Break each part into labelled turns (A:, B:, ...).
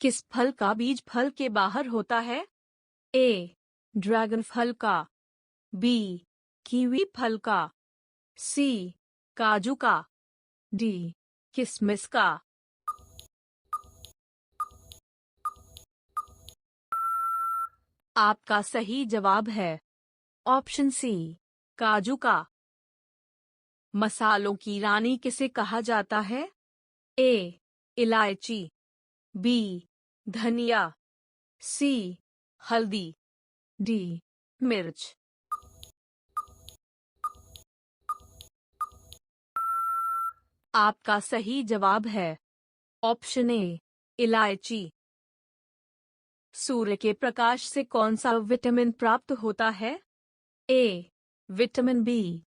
A: किस फल का बीज फल के बाहर होता है? ए. ड्रैगन फल का, बी. कीवी फल का, सी. काजू का, डी. किशमिश का। आपका सही जवाब है ऑप्शन सी, काजू का। मसालों की रानी किसे कहा जाता है? ए. इलायची, बी. धनिया, सी. हल्दी, डी. मिर्च। आपका सही जवाब है ऑप्शन ए, इलायची। सूर्य के प्रकाश से कौन सा विटामिन प्राप्त होता है? A. Vitamin B,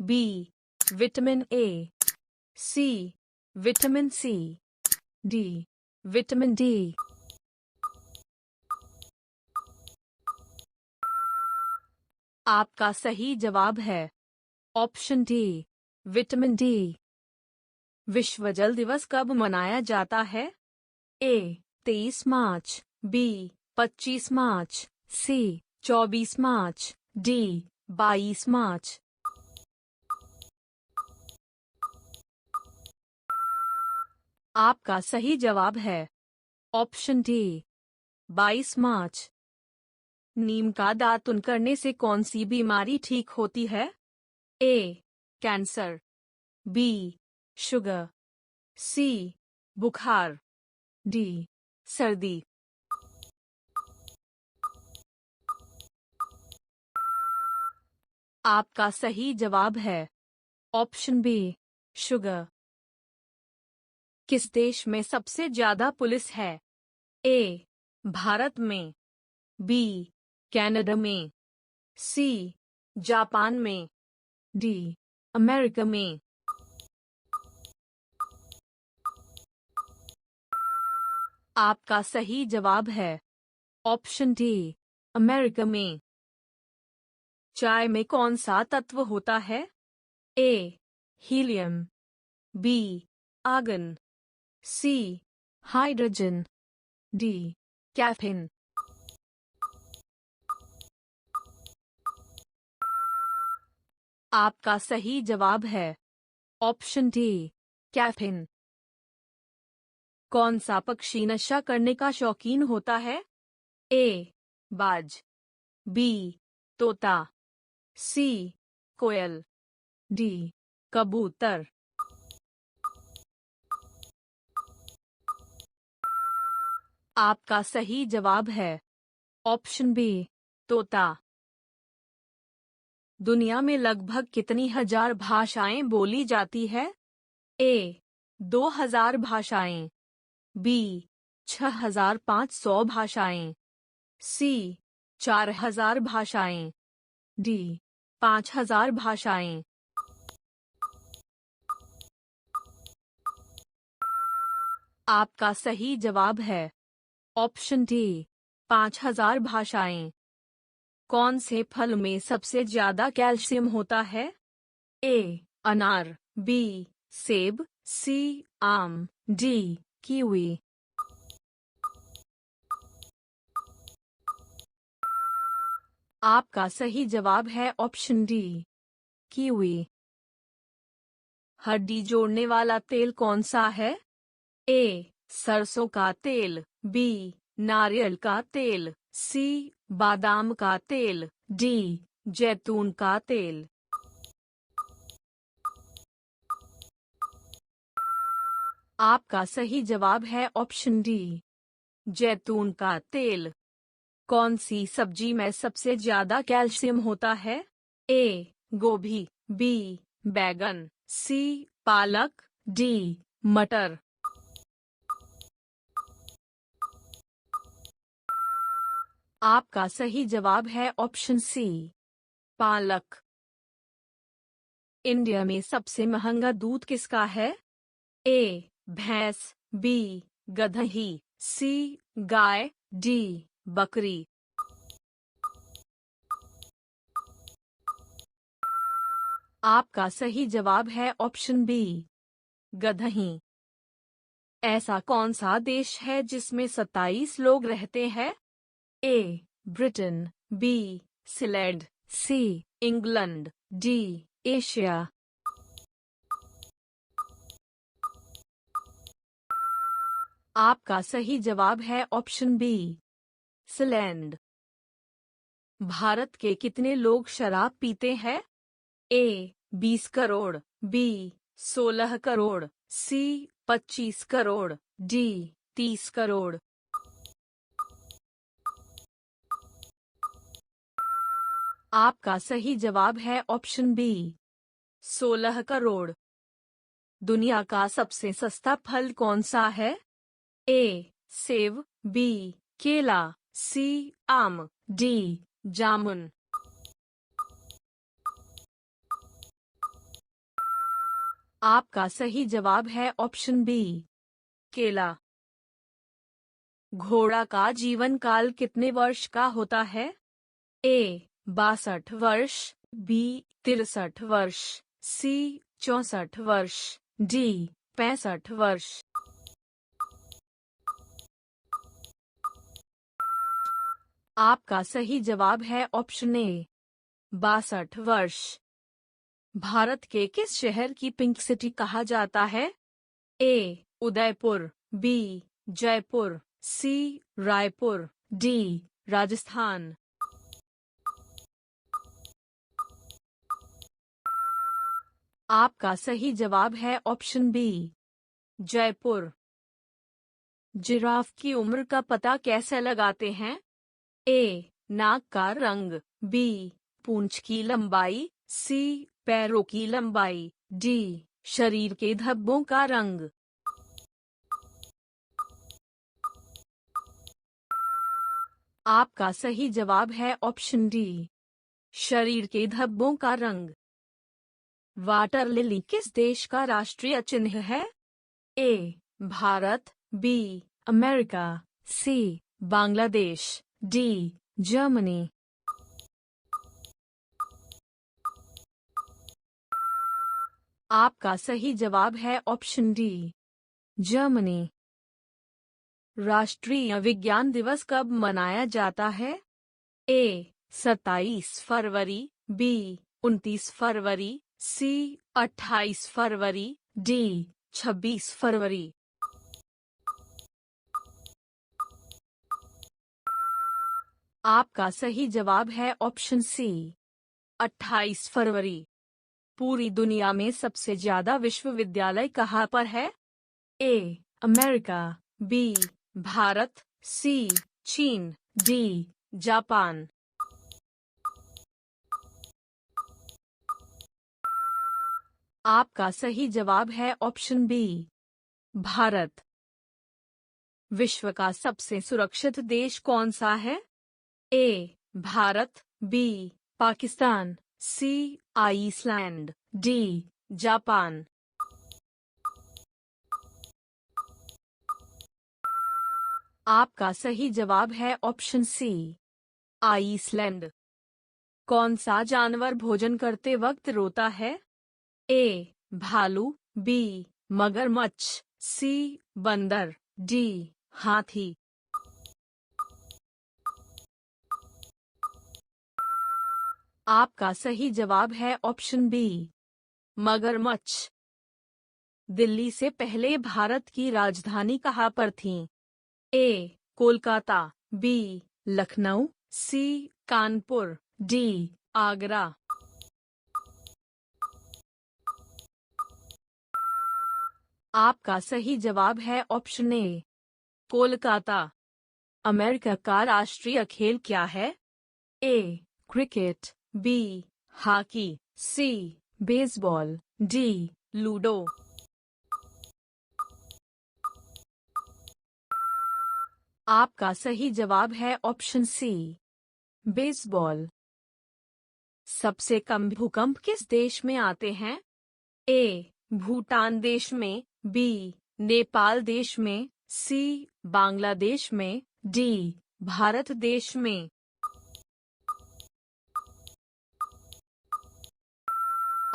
A: B. Vitamin A, C. Vitamin C, D. Vitamin D. आपका सही जवाब है ऑप्शन डी, विटामिन डी। विश्व जल दिवस कब मनाया जाता है? ए. 23 मार्च, बी. 25 मार्च, सी. 24 मार्च, डी. 22 मार्च। आपका सही जवाब है ऑप्शन डी, 22 मार्च। नीम का दातुन करने से कौन सी बीमारी ठीक होती है? A. Cancer, B. Sugar, C. बुखार, डी. सर्दी। आपका सही जवाब है ऑप्शन बी, शुगर। किस देश में सबसे ज्यादा पुलिस है? ए. भारत में, बी. कनाडा में, सी. जापान में, डी. अमेरिका में। आपका सही जवाब है ऑप्शन डी, अमेरिका में। चाय में कौन सा तत्व होता है? A. Helium, B. Argon, C. Hydrogen, D. Caffeine. आपका सही जवाब है ऑप्शन डी, कैफीन। कौन सा पक्षी नशा करने का शौकीन होता है? ए. बाज, बी. तोता, सी. कोयल, डी. कबूतर। आपका सही जवाब है ऑप्शन बी, तोता। दुनिया में लगभग कितनी हजार भाषाएं बोली जाती है? ए. 2000 भाषाएं, बी. 6500 भाषाएं, सी. 4000 भाषाएं, डी. 5000 भाषाएं। आपका सही जवाब है ऑप्शन डी, 5000 भाषाएं। कौन से फल में सबसे ज्यादा कैल्शियम होता है? ए. अनार, बी. सेब, सी. आम, डी. कीवी। आपका सही जवाब है ऑप्शन डी, कीवी। हड्डी जोड़ने वाला तेल कौन सा है? ए. सरसों का तेल, बी. नारियल का तेल, सी. बादाम का तेल, डी. जैतून का तेल। आपका सही जवाब है ऑप्शन डी, जैतून का तेल। कौन सी सब्जी में सबसे ज्यादा कैल्शियम होता है? ए. गोभी, बी. बैगन, सी. पालक, डी. मटर। आपका सही जवाब है ऑप्शन सी, पालक। इंडिया में सबसे महंगा दूध किसका है? ए. भैंस, बी. गधही, सी. गाय, डी. बकरी। आपका सही जवाब है ऑप्शन बी, गधही। ऐसा कौन सा देश है जिसमें 27 लोग रहते हैं? A. Britain, B. Sealand, C. England, D. Asia. आपका सही जवाब है ऑप्शन बी, सिलैंड। भारत के कितने लोग शराब पीते हैं? ए. 20 करोड़, बी. 16 करोड़, सी. 25 करोड़, डी. 30 करोड़। आपका सही जवाब है ऑप्शन बी, 16 करोड़। दुनिया का सबसे सस्ता फल कौन सा है? ए. सेब, बी. केला, सी. आम, डी. जामुन। आपका सही जवाब है ऑप्शन बी, केला। घोड़ा का जीवन काल कितने वर्ष का होता है? ए. 62 वर्ष, बी. 63 वर्ष, सी. 64 वर्ष, डी. 65 वर्ष। आपका सही जवाब है ऑप्शन ए, 62 वर्ष। भारत के किस शहर की पिंक सिटी कहा जाता है? ए. उदयपुर, बी. जयपुर, सी. रायपुर, डी. राजस्थान। आपका सही जवाब है ऑप्शन बी, जयपुर। जिराफ की उम्र का पता कैसे लगाते हैं? ए. नाक का रंग, बी. पूंछ की लंबाई, सी. पैरों की लंबाई, डी. शरीर के धब्बों का रंग। आपका सही जवाब है ऑप्शन डी, शरीर के धब्बों का रंग। वाटर लिली किस देश का राष्ट्रीय चिन्ह है? A. Bharat, B. America, C. Bangladesh, D. Germany. आपका सही जवाब है ऑप्शन डी, जर्मनी। राष्ट्रीय विज्ञान दिवस कब मनाया जाता है? ए. 27 फरवरी, बी. 29 फरवरी, सी. 28 फरवरी, डी. 26 फरवरी। आपका सही जवाब है ऑप्शन सी, 28 फरवरी। पूरी दुनिया में सबसे ज्यादा विश्वविद्यालय कहाँ पर है? A. America, B. Bharat, C. चीन, डी. जापान। आपका सही जवाब है ऑप्शन बी, भारत। विश्व का सबसे सुरक्षित देश कौन सा है? A. Bharat, B. Pakistan, C. Iceland, D. जापान। आपका सही जवाब है ऑप्शन सी, आइसलैंड। कौन सा जानवर भोजन करते वक्त रोता है? ए. भालू, बी. मगरमच्छ, सी. बंदर, डी. हाथी। आपका सही जवाब है ऑप्शन बी, मगरमच्छ। दिल्ली से पहले भारत की राजधानी कहाँ पर थी? ए. कोलकाता, बी. लखनऊ, सी. कानपुर, डी. आगरा। आपका सही जवाब है ऑप्शन ए, कोलकाता। अमेरिका का राष्ट्रीय खेल क्या है? A. Cricket, B. Hockey, C. Baseball, D. Ludo. आपका सही जवाब है ऑप्शन सी, बेसबॉल। सबसे कम भूकंप किस देश में आते हैं? ए. भूटान देश में, बी. नेपाल देश में, सी. बांग्लादेश में, डी. भारत देश में।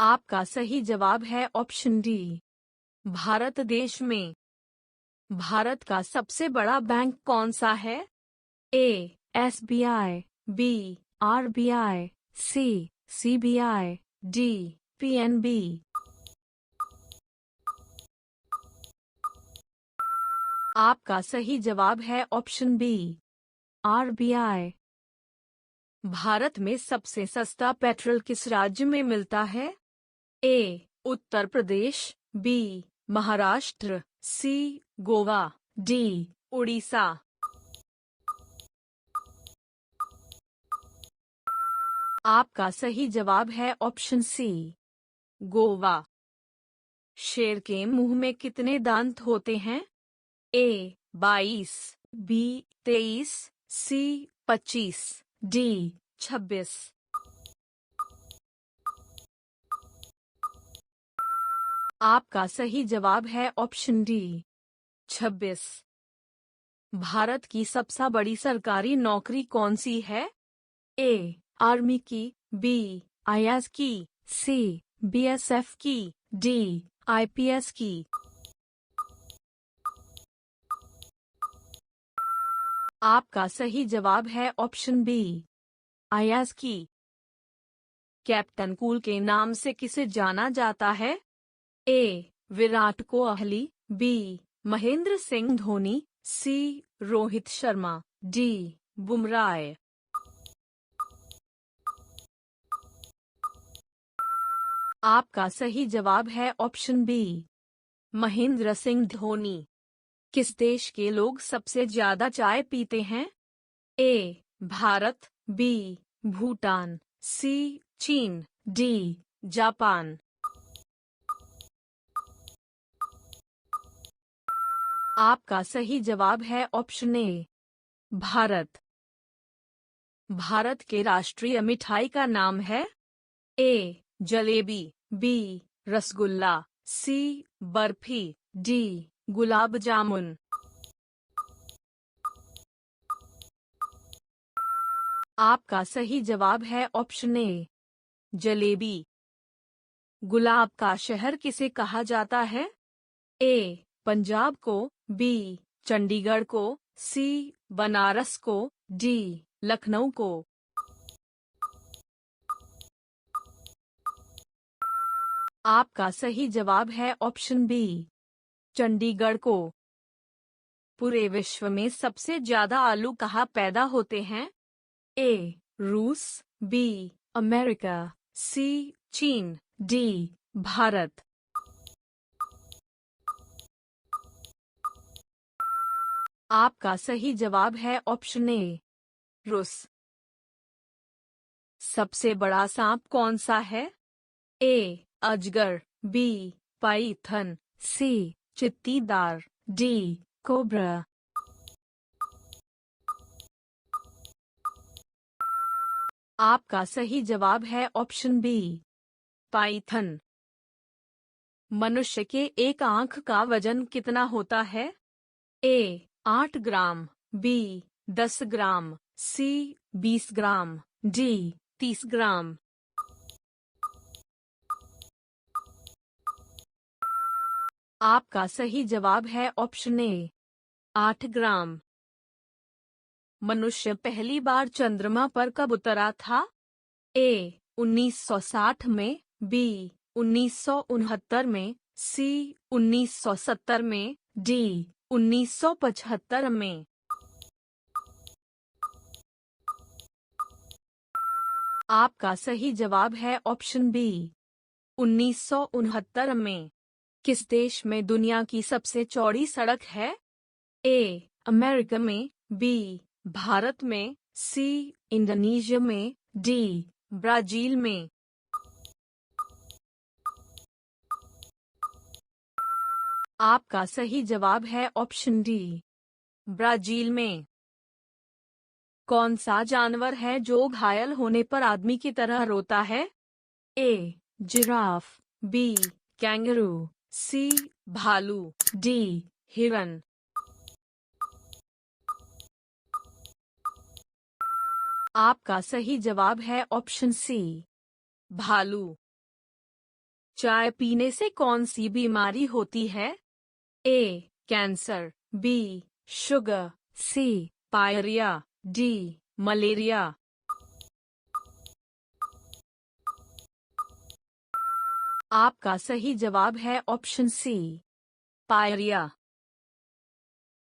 A: आपका सही जवाब है ऑप्शन डी, भारत देश में। भारत का सबसे बड़ा बैंक कौन सा है? A. SBI, B. RBI, C. CBI, D. PNB। आपका सही जवाब है ऑप्शन बी, RBI। भारत में सबसे सस्ता पेट्रोल किस राज्य में मिलता है? ए. उत्तर प्रदेश, बी. महाराष्ट्र, सी. गोवा, डी. उड़ीसा। आपका सही जवाब है ऑप्शन सी, गोवा। शेर के मुंह में कितने दांत होते हैं? ए. 22, बी. 23, सी. 25, डी. 26। आपका सही जवाब है ऑप्शन डी, 26। भारत की सबसे बड़ी सरकारी नौकरी कौन सी है? ए. आर्मी की, बी. IAS की, सी. BSF की, डी. IPS की। आपका सही जवाब है ऑप्शन बी, IAS की। कैप्टन कूल के नाम से किसे जाना जाता है? ए. विराट कोहली, बी. महेंद्र सिंह धोनी, सी. रोहित शर्मा, डी. बुमराह। आपका सही जवाब है ऑप्शन बी, महेंद्र सिंह धोनी। किस देश के लोग सबसे ज्यादा चाय पीते हैं? ए. भारत, बी. भूटान, सी. चीन, डी. जापान। आपका सही जवाब है ऑप्शन ए, भारत। भारत के राष्ट्रीय मिठाई का नाम है? ए. जलेबी, बी. रसगुल्ला, सी. बर्फी, डी. गुलाब जामुन। आपका सही जवाब है ऑप्शन ए, जलेबी। गुलाब का शहर किसे कहा जाता है? ए. पंजाब को, बी. चंडीगढ़ को, सी. बनारस को, डी. लखनऊ को। आपका सही जवाब है ऑप्शन बी, चंडीगढ़ को। पूरे विश्व में सबसे ज्यादा आलू कहाँ पैदा होते हैं? ए. रूस, बी. अमेरिका, सी. चीन, डी. भारत। आपका सही जवाब है ऑप्शन ए, रूस। सबसे बड़ा सांप कौन सा है? ए. अजगर, बी. पाइथन, सी. चित्तीदार, डी. कोबरा। आपका सही जवाब है ऑप्शन बी, पाइथन। मनुष्य के एक आंख का वजन कितना होता है? ए. 8 ग्राम, बी. 10 ग्राम, सी. 20 ग्राम, डी. 30 ग्राम। आपका सही जवाब है ऑप्शन ए, 8 ग्राम। मनुष्य पहली बार चंद्रमा पर कब उतरा था? ए. 1960 में, बी. 1969 में, सी. 1970 में, डी. 1975 में। आपका सही जवाब है ऑप्शन बी, 1969 में। किस देश में दुनिया की सबसे चौड़ी सड़क है? ए. अमेरिका में, बी. भारत में, सी. इंडोनेशिया में, डी. ब्राजील में। आपका सही जवाब है ऑप्शन डी, ब्राजील में। कौन सा जानवर है जो घायल होने पर आदमी की तरह रोता है? A. Giraffe, B. Kangaroo, C. भालू, डी. हिरन। आपका सही जवाब है ऑप्शन सी, भालू। चाय पीने से कौन सी बीमारी होती है? A. Cancer, B sugar, C pyorrhoea, D malaria. आपका सही जवाब है ऑप्शन सी पायरिया।